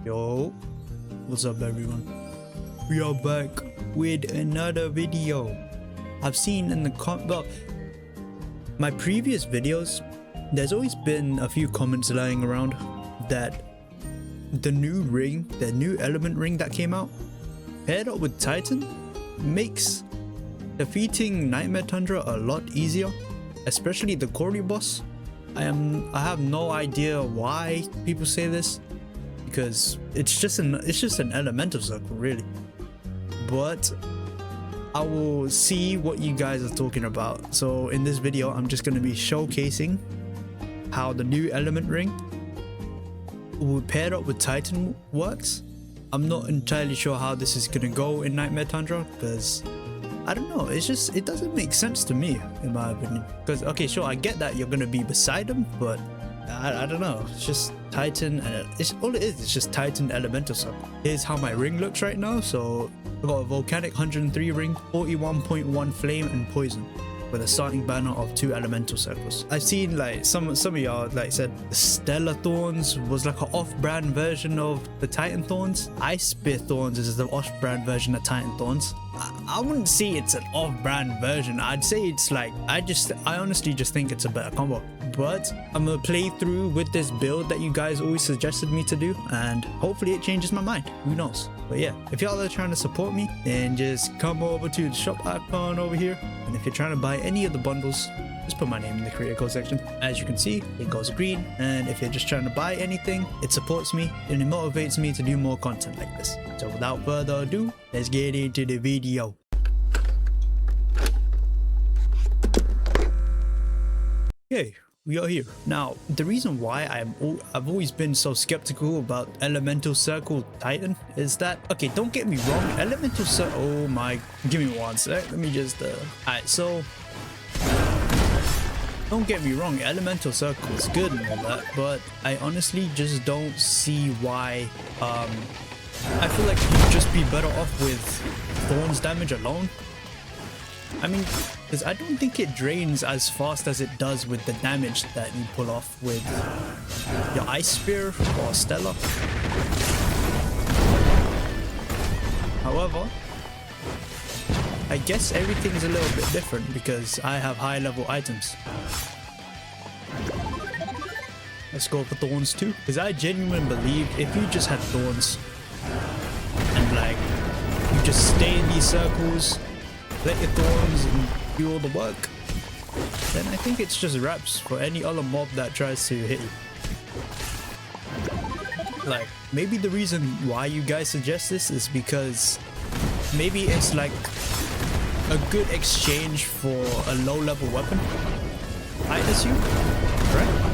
Yo, what's up everyone? We are back with another video. I've seen in the my previous videos, there's always been a few comments lying around that the new ring, the new element ring that came out, paired up with Titan, makes defeating Nightmare Tundra a lot easier, especially the Cory boss. I have no idea why people say this, because it's just an elemental circle really. But I will see what you guys are talking about. So in this video, I'm just going to be showcasing how the new element ring paired up with Titan works. I'm not entirely sure how this is going to go in Nightmare Tundra, because I don't know, it doesn't make sense to me, in my opinion. Because, okay, sure, I get that you're going to be beside him, but I don't know, it's just Titan, and all it is just Titan elemental circle. Here's how my ring looks right now. So I've got a volcanic 103 ring, 41.1 flame and poison, with a starting banner of 2 elemental circles. I've seen like some of y'all like said the Stellar Thorns was like an off-brand version of the Titan Thorns. Ice Spear Thorns is the off-brand version of Titan Thorns. I wouldn't say it's an off-brand version. I'd say it's like, I honestly just think it's a better combo. But I'm gonna play through with this build that you guys always suggested me to do, and hopefully it changes my mind. Who knows? But yeah, if y'all are trying to support me, then just come over to the shop icon over here, and if you're trying to buy any of the bundles, just put my name in the creator code section. As you can see, it goes green, and if you're just trying to buy anything, it supports me and it motivates me to do more content like this. So without further ado, let's get into the video. Okay, we are here. Now, the reason why I've always been so skeptical about Elemental Circle Titan is that, okay, don't get me wrong, Elemental Circle, oh my, give me one sec, let me just, alright, so, don't get me wrong, Elemental Circle is good and all that, but I honestly just don't see why, I feel like you'd just be better off with Thorns damage alone. I mean, because I don't think it drains as fast as it does with the damage that you pull off with your Ice Spear or Stellar. However, I guess everything's a little bit different because I have high level items. Let's go for Thorns too, because I genuinely believe if you just had Thorns and like you just stay in these circles, let your Thorns and do all the work, then I think it's just wraps for any other mob that tries to hit you. Like, maybe the reason why you guys suggest this is because maybe it's like a good exchange for a low level weapon, I assume, right?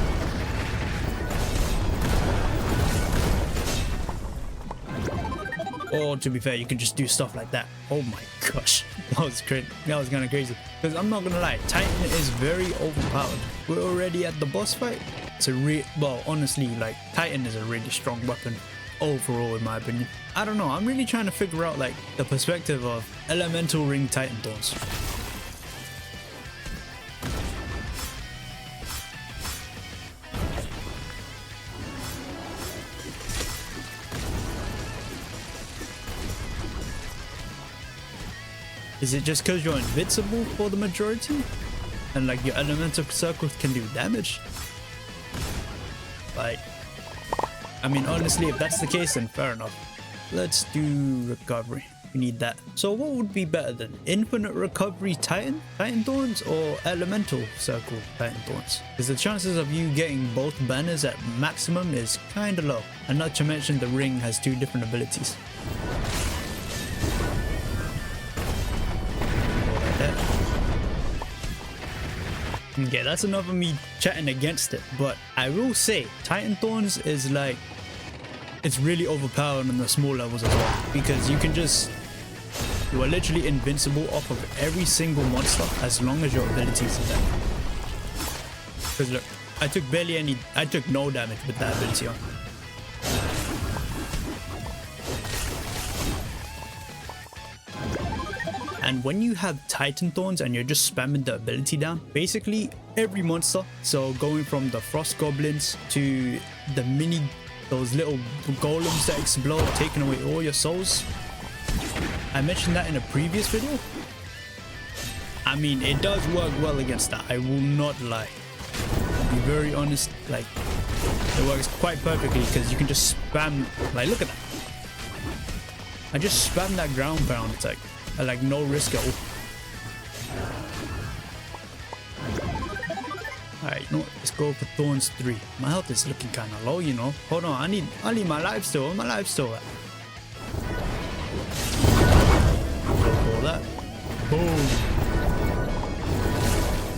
Or to be fair, you can just do stuff like that. Oh my gosh, that was crazy. That was kind of crazy. Because I'm not gonna lie, Titan is very overpowered. We're already at the boss fight. It's a well, honestly, like Titan is a really strong weapon overall, in my opinion. I don't know. I'm really trying to figure out like the perspective of Elemental Ring Titan Thorns. Is it just because you're invincible for the majority? And like your elemental circles can do damage? Like, I mean, honestly, if that's the case, then fair enough. Let's do recovery. We need that. So what would be better than infinite recovery Titan Thorns, or elemental circle Titan Thorns? Because the chances of you getting both banners at maximum is kind of low. And not to mention the ring has 2 different abilities. Okay, that's enough of me chatting against it, but I will say Titan Thorns is like, it's really overpowered on the small levels as well, because you are literally invincible off of every single monster as long as your abilities are there. Because look, I took no damage with that ability on. And when you have Titan Thorns and you're just spamming the ability down, basically every monster, so going from the Frost Goblins to the those little golems that explode, taking away all your souls. I mentioned that in a previous video. I mean, it does work well against that, I will not lie. To be very honest, like, it works quite perfectly because you can just spam, like, look at that. I just spam that ground pound attack at like no risk at all. Alright, you know what? Let's go for Thorns 3. My health is looking kind of low, you know. Hold on, I need my life still. Where's my life still at? Go for that. Boom.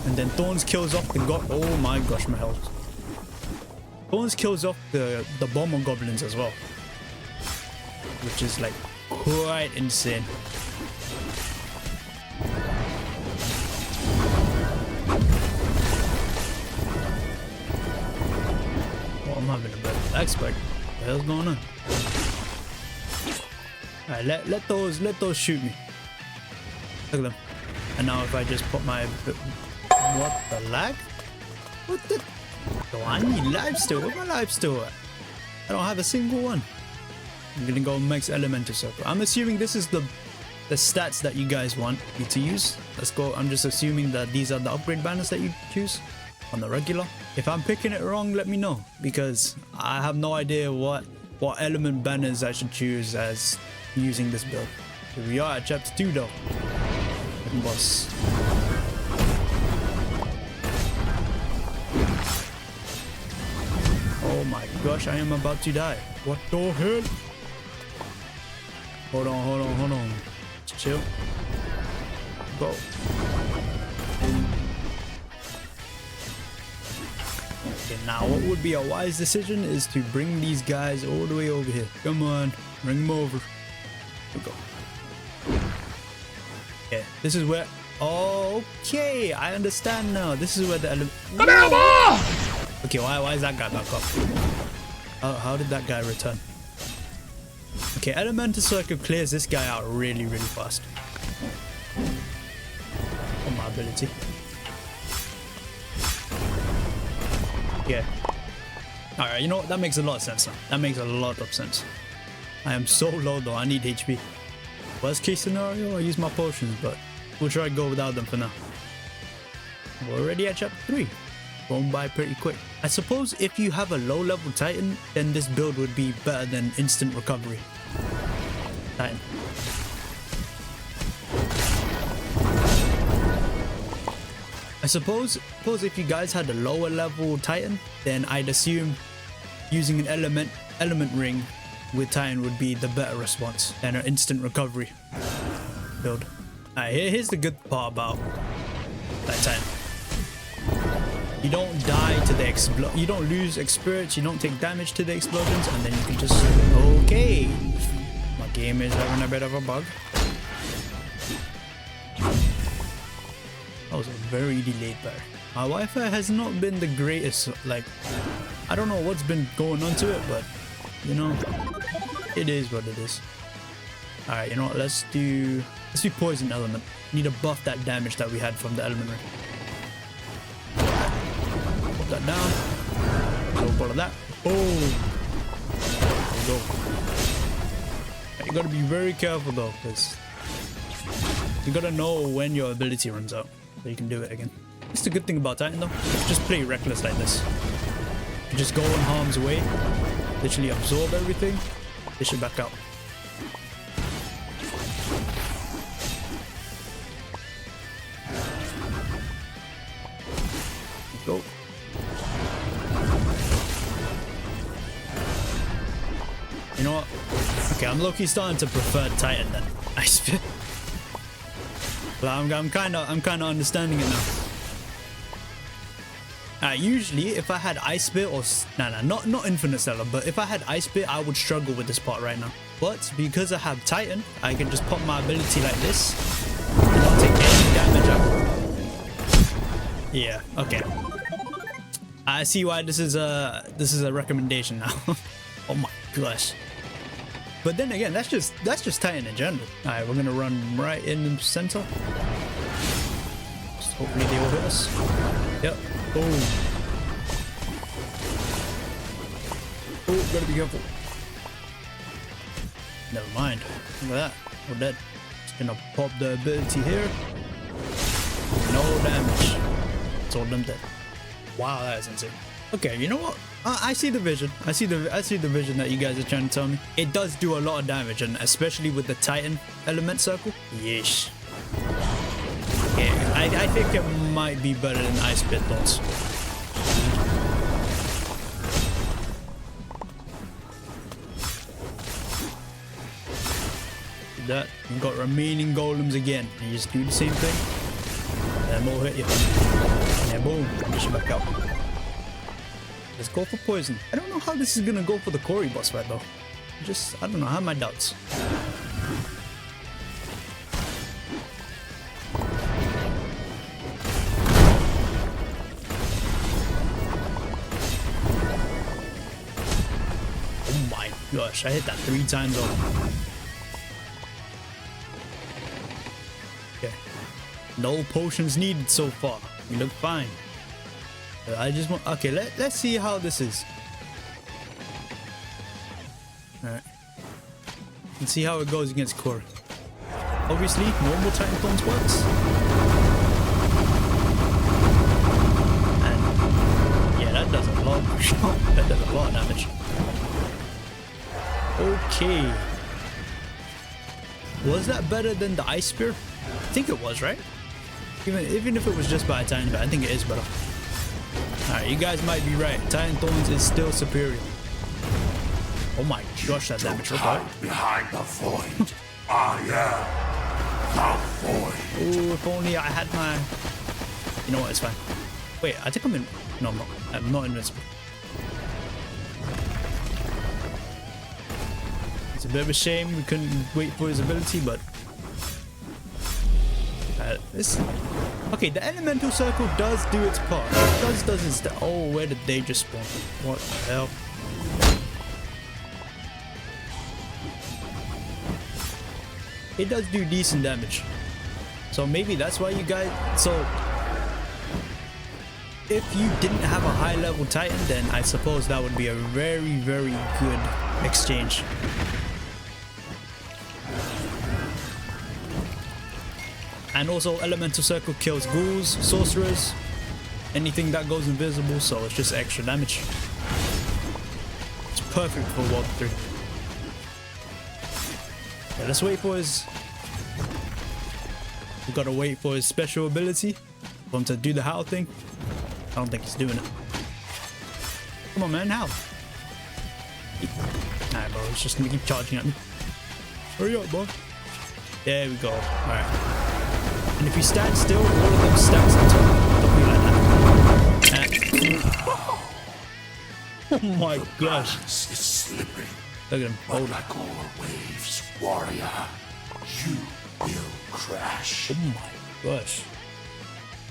And then Thorns kills off the oh my gosh, my health. Thorns kills off the bomber goblins as well, which is like quite insane. Oh, I'm having a bit of lag spike. What the hell's going on? Alright, let those shoot me. Look at them. And now if I just put my what the lag? What the? Oh, I need life still. Where's my life still at? I don't have a single one. I'm gonna go max elemental circle. I'm assuming this is the stats that you guys want me to use. Let's go. I'm just assuming that these are the upgrade banners that you choose on the regular. If I'm picking it wrong, let me know, because I have no idea what element banners I should choose as using this build. Here we are at chapter 2 though. Boss. Oh my gosh, I am about to die. What the hell? Hold on. Chill. Go. Okay, now what would be a wise decision is to bring these guys all the way over here. Come on, bring them over. Here we go. Yeah, this is where... Okay, I understand now. This is where the element... Okay, why is that guy back up? How did that guy return? Okay, elemental circle clears this guy out really fast. On my ability. Yeah. Alright, you know what? That makes a lot of sense now. That makes a lot of sense. I am so low though. I need HP. Worst case scenario, I use my potions, but we'll try to go without them for now. We're already at chapter 3. Going by pretty quick. I suppose if you have a low level Titan, then this build would be better than instant recovery Titan. I suppose if you guys had a lower level Titan, then I'd assume using an element ring with Titan would be the better response than an instant recovery build. Alright, here's the good part about that Titan. You don't die to the you don't lose experience, you don't take damage to the explosions, and then you can just... Okay! My game is having a bit of a bug. That was a very delayed pair. My Wi-Fi has not been the greatest, like... I don't know what's been going on to it, but... You know... It is what it is. Alright, you know what, let's do poison element. Need to buff that damage that we had from the element ring. That down. Go for that. Boom. There we go. You gotta be very careful though, because you gotta know when your ability runs out so you can do it again. It's the good thing about Titan though. Just play reckless like this. You just go in harm's way, literally absorb everything, dish it back out. Go. You know what? Okay, I'm low-key starting to prefer Titan than Ice Spit. But I'm kind of understanding it now. Usually, if I had Ice Spit or not Infinite Stellar, but if I had Ice Spit, I would struggle with this part right now. But because I have Titan, I can just pop my ability like this and not take any damage out. Yeah. Okay. I see why this is a recommendation now. Oh my gosh. But then again, that's just Titan in general. Alright, we're gonna run right in the center. Just hopefully they will hit us. Yep. Boom. Oh, gotta be careful. Never mind. Look at that. We're dead. Just gonna pop the ability here. No damage. It's all them dead. Wow, that is insane. Okay, you know what? I see the vision. I see the vision that you guys are trying to tell me. It does do a lot of damage, and especially with the Titan element circle. Yeesh. Yeah, I think it might be better than Ice Pit Thoughts. That you got remaining golems again. You just do the same thing, and we'll hit you. And boom, push you back out. Let's go for poison. I don't know how this is gonna go for the Cory boss fight though. I don't know. I have my doubts. Oh my gosh! I hit that 3 times over. Okay. No potions needed so far. We look fine. I just want... Okay, let's see how this is. Alright. Let's see how it goes against Cory. Obviously, normal Titan Thorns works. And... yeah, that does a lot. That does a lot of damage. Okay. Was that better than the Ice Spear? I think it was, right? Even if it was just by a tiny bit, I think it is better. Alright, you guys might be right. Titan Thorns is still superior. Oh my gosh, that damage. Okay. Behind the void. I am the void. Ooh, if only I had my... You know what, it's fine. Wait, I think I'm in... No, I'm not. I'm not invincible. It's a bit of a shame we couldn't wait for his ability, but... this... Okay, the elemental circle does do its part. It does its... Oh, where did they just spawn? What the hell? It does do decent damage. So maybe that's why you guys... So... if you didn't have a high level Titan, then I suppose that would be a very, very good exchange. And also, Elemental Circle kills ghouls, sorcerers, anything that goes invisible, so it's just extra damage. It's perfect for walkthrough. Yeah, let's wait for his... We gotta wait for his special ability for him to do the howl thing. I don't think he's doing it. Come on, man, how? Alright, bro, he's just gonna keep charging at me. Hurry up, bro. There we go. Alright. And if you stand still, all of them stacks on top. Don't be like that. Oh my gosh. It's slipping. Look at him. But like all waves, warrior, you will crash. Oh my gosh.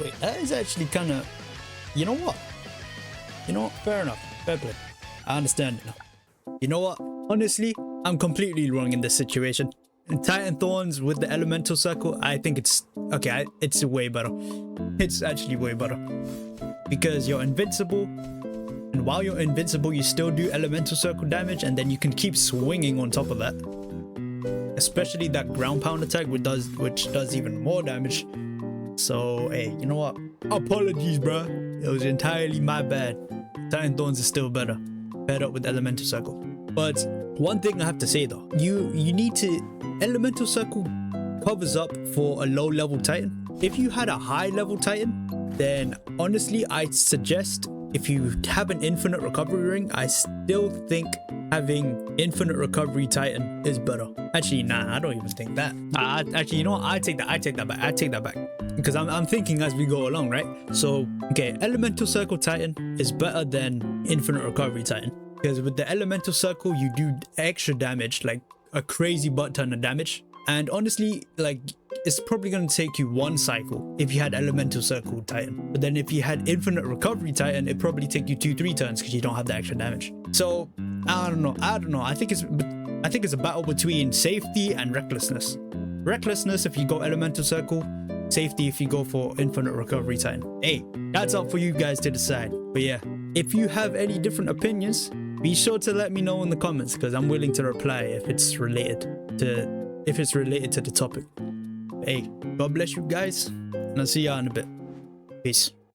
Wait, that is actually kind of... You know what? You know what? Fair enough. Fair play. I understand it now. You know what? Honestly, I'm completely wrong in this situation. In Titan Thorns with the Elemental Circle, I think it's... Okay, it's way better. It's actually way better. Because you're invincible. And while you're invincible, you still do Elemental Circle damage. And then you can keep swinging on top of that. Especially that ground pound attack, which does even more damage. So, hey, you know what? Apologies, bruh. It was entirely my bad. Titan Thorns is still better. Paired up with Elemental Circle. But one thing I have to say though, you need to... Elemental Circle covers up for a low level Titan. If you had a high level Titan, then honestly I'd suggest, if you have an infinite recovery ring, I still think having infinite recovery Titan is better. Actually, nah, I don't even think that. Actually, you know what? I take that back. Because I'm thinking as we go along, right? So, okay, Elemental Circle Titan is better than Infinite Recovery Titan. Because with the Elemental Circle, you do extra damage, like a crazy butt ton of damage. And honestly, like, it's probably going to take you 1 cycle if you had Elemental Circle Titan. But then if you had Infinite Recovery Titan, it'd probably take you 2-3 turns because you don't have the extra damage. So, I don't know. I think it's a battle between safety and recklessness. Recklessness if you go Elemental Circle, safety if you go for Infinite Recovery Titan. Hey, that's up for you guys to decide. But yeah, if you have any different opinions, be sure to let me know in the comments because I'm willing to reply if it's related to the topic. Hey, God bless you guys, and I'll see y'all in a bit. Peace.